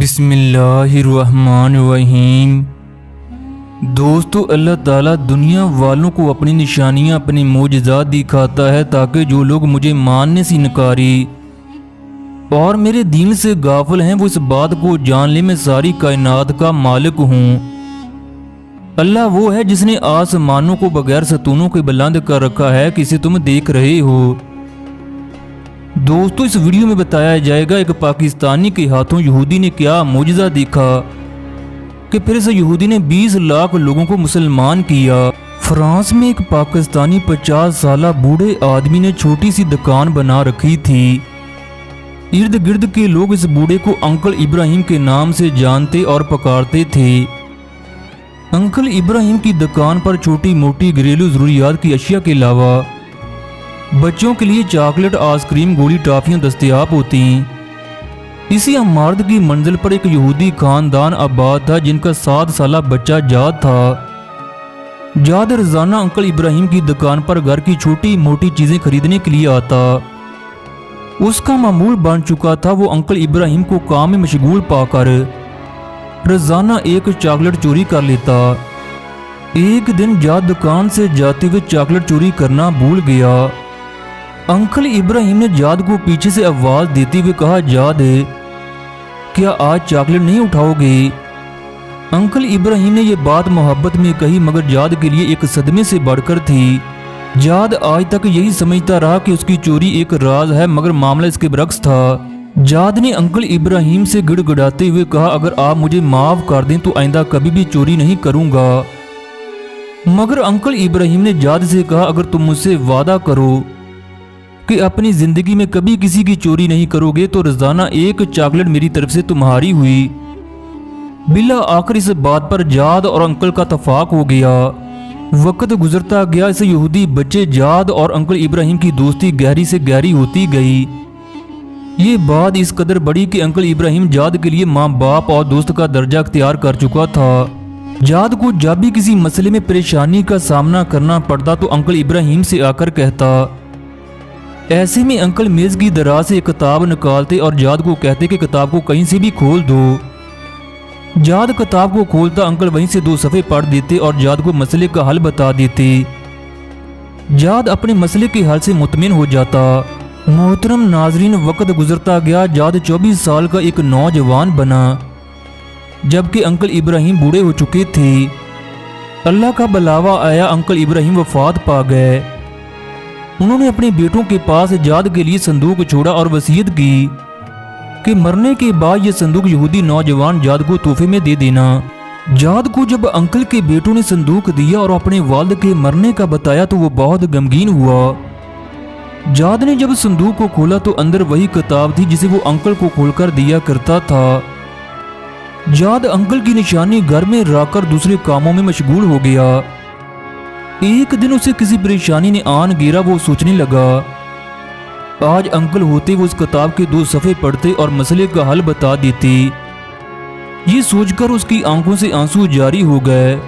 बिस्मिल्लाहिर्रहमानिर्रहीम। दोस्तों, अल्लाह ताला दुनिया वालों को अपनी निशानियां, अपने मोजज़ात दिखाता है ताकि जो लोग मुझे मानने से इनकारी और मेरे दीन से गाफिल हैं वो इस बात को जान ले मैं सारी कायनात का मालिक हूँ। अल्लाह वो है जिसने आसमानों को बगैर सतूनों के बुलंद कर रखा है कि इसे तुम देख रहे हो। दोस्तों, इस वीडियो में बताया जाएगा एक पाकिस्तानी के हाथों यहूदी ने क्या मोजज़ा देखा कि फिर इस यहूदी ने 20 लाख लोगों को मुसलमान किया। फ्रांस में एक पाकिस्तानी 50 साल बूढ़े आदमी ने छोटी सी दुकान बना रखी थी। इर्द गिर्द के लोग इस बूढ़े को अंकल इब्राहिम के नाम से जानते और पुकारते थे। अंकल इब्राहिम की दुकान पर छोटी मोटी घरेलू जरूरियात की अशिया के अलावा बच्चों के लिए चॉकलेट, आइसक्रीम, गोली, टॉफियां दस्तयाब होती। इसी इमारत की मंजिल पर एक यहूदी खानदान आबाद था जिनका 7 साल बच्चा जाद था। जाद रोजाना अंकल इब्राहिम की दुकान पर घर की छोटी मोटी चीजें खरीदने के लिए आता। उसका मामूल बन चुका था वो अंकल इब्राहिम को काम में मशगूल पाकर रोजाना एक चॉकलेट चोरी कर लेता। एक दिन जाद दुकान से जाते हुए चॉकलेट चोरी करना भूल गया। अंकल इब्राहिम ने जाद को पीछे से आवाज देते हुए कहा, जाद क्या आज चॉकलेट नहीं उठाओगे? अंकल इब्राहिम ने यह बात मोहब्बत में कही मगर जाद के लिए एक सदमे से बढ़कर थी। जाद आज तक यही समझता रहा कि उसकी चोरी एक राज है मगर मामला इसके बरक्स था। जाद ने अंकल इब्राहिम से गिड़गिड़ाते हुए कहा, अगर आप मुझे माफ कर दें तो आइंदा कभी भी चोरी नहीं करूंगा। मगर अंकल इब्राहिम ने जाद से कहा, अगर तुम मुझसे वादा करो कि अपनी जिंदगी में कभी किसी की चोरी नहीं करोगे तो रोजाना एक चॉकलेट मेरी तरफ से तुम्हारी हुई। बिला आखिर इस बात पर जाद और अंकल का तफाक हो गया। वक्त गुजरता गया, इस यहूदी बच्चे जाद और अंकल इब्राहिम की दोस्ती गहरी से गहरी होती गई। ये बात इस कदर बड़ी कि अंकल इब्राहिम जाद के लिए माँ बाप और दोस्त का दर्जा अख्तियार कर चुका था। जाद को जब भी किसी मसले में परेशानी का सामना करना पड़ता तो अंकल इब्राहिम से आकर कहता। ऐसे में अंकल मेज की दराज से एक किताब निकालते और जाद को कहते कि किताब को कहीं से भी खोल दो। जाद किताब को खोलता, अंकल वहीं से 2 सफ़े पढ़ देते और जाद को मसले का हल बता देते। जाद अपने मसले के हल से मुतमिन हो जाता। मोहतरम नाजरीन, वक्त गुजरता गया। जाद 24 साल का एक नौजवान बना जबकि अंकल इब्राहिम बूढ़े हो चुके थे। अल्लाह का बुलावा आया, अंकल इब्राहिम वफात पा गए। उन्होंने अपने बेटों के पास जाद के लिए संदूक छोड़ा और वसीयत की कि मरने के बाद यह संदूक यहूदी नौजवान जाद को तोहफे में दे देना। जाद को जब अंकल के बेटों ने संदूक दिया और अपने वालिद के मरने का बताया तो वो बहुत गमगीन हुआ। जाद ने जब संदूक को खोला तो अंदर वही किताब थी जिसे वो अंकल को खोलकर दिया करता था। जाद अंकल की निशानी घर में रखकर दूसरे कामों में मशगूल हो गया। एक दिन उसे किसी परेशानी ने आन गिरा। वो सोचने लगा, आज अंकल होते वो उस किताब के 2 सफ़े पढ़ते और मसले का हल बता देते। ये सोचकर उसकी आंखों से आंसू जारी हो गए।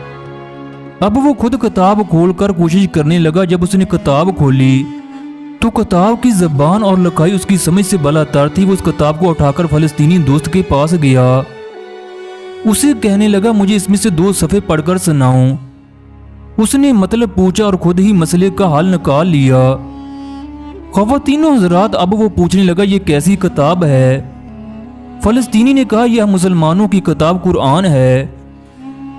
अब वो खुद किताब खोलकर कोशिश करने लगा। जब उसने किताब खोली तो किताब की ज़बान और लिखाई उसकी समझ से बालातर थी। वो उस किताब को उठाकर फलस्तीनी दोस्त के पास गया। उसे कहने लगा, मुझे इसमें से 2 सफ़े पढ़कर सुनाओ। उसने मतलब पूछा और खुद ही मसले का हल निकाल लिया। ख़वातीनो हज़रात, अब वो पूछने लगा, ये कैसी किताब है? फलस्तीनी ने कहा, यह मुसलमानों की किताब कुरान है।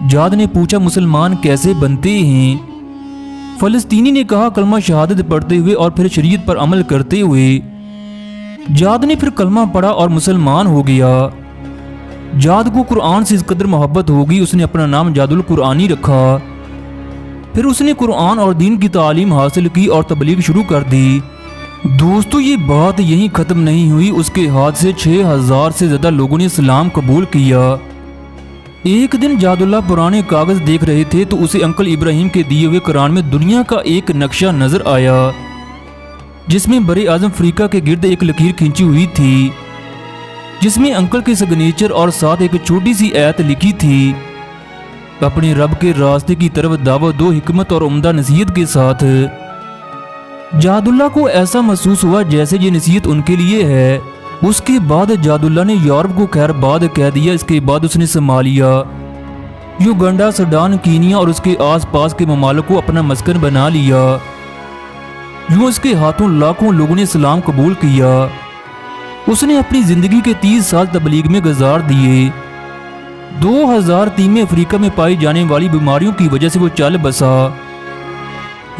जाद ने पूछा, मुसलमान कैसे बनते हैं? फलस्तीनी ने कहा, कलमा शहादत पढ़ते हुए और फिर शरीयत पर अमल करते हुए। जाद ने फिर कलमा पढ़ा और मुसलमान हो गया। जाद को कुरान से इस कदर मोहब्बत होगी उसने अपना नाम जादुल कुरानी रखा। फिर उसने कुरान और दीन की तालीम हासिल की और तबलीग शुरू कर दी। दोस्तों, ये बात यहीं ख़त्म नहीं हुई। उसके हाथ से 6000 से ज़्यादा लोगों ने इस्लाम कबूल किया। एक दिन जादुल्ला पुराने कागज़ देख रहे थे तो उसे अंकल इब्राहिम के दिए हुए कुरान में दुनिया का एक नक्शा नज़र आया जिसमें बरे आज़म अफ्रीका के गिर्द एक लकीर खींची हुई थी जिसमें अंकल के सिग्नेचर और साथ एक छोटी सी आयत लिखी थी, अपने रब के रास्ते की तरफ दावत दो हिकमत और उम्दा नसीहत के साथ। जादुल्ला को ऐसा महसूस हुआ जैसे ये नसीहत उनके लिए है। उसके बाद जादुल्ला ने यूरोप को खैरबाद कह दिया। इसके बाद उसने सोमालिया, युगांडा, सूडान, कीनिया और उसके आसपास के ममालिक को अपना मस्कन बना लिया। यूं उसके हाथों लाखों लोगों ने इस्लाम कबूल किया। उसने अपनी जिंदगी के 30 साल तबलीग में गुजार दिए। 2003 में अफ्रीका में पाई जाने वाली बीमारियों की वजह से वो चल बसा।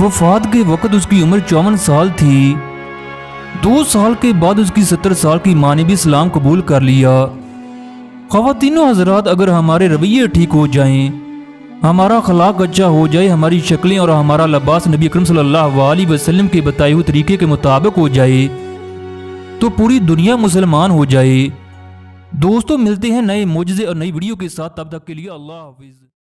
वफात के वक्त उसकी उम्र 54 साल थी। 2 साल के बाद उसकी 70 साल की माँ ने भी इस्लाम कबूल कर लिया। ख़वातीनो हज़रात, अगर हमारे रवैये ठीक हो जाएं, हमारा अखलाक अच्छा हो जाए, हमारी शक्लें और हमारा लिबास नबी अकरम सल्लल्लाहु अलैहि वसल्लम के बताए हुए तरीके के मुताबिक हो जाए तो पूरी दुनिया मुसलमान हो जाए। दोस्तों, मिलते हैं नए मोजज़े और नई वीडियो के साथ। तब तक के लिए अल्लाह हाफिज़।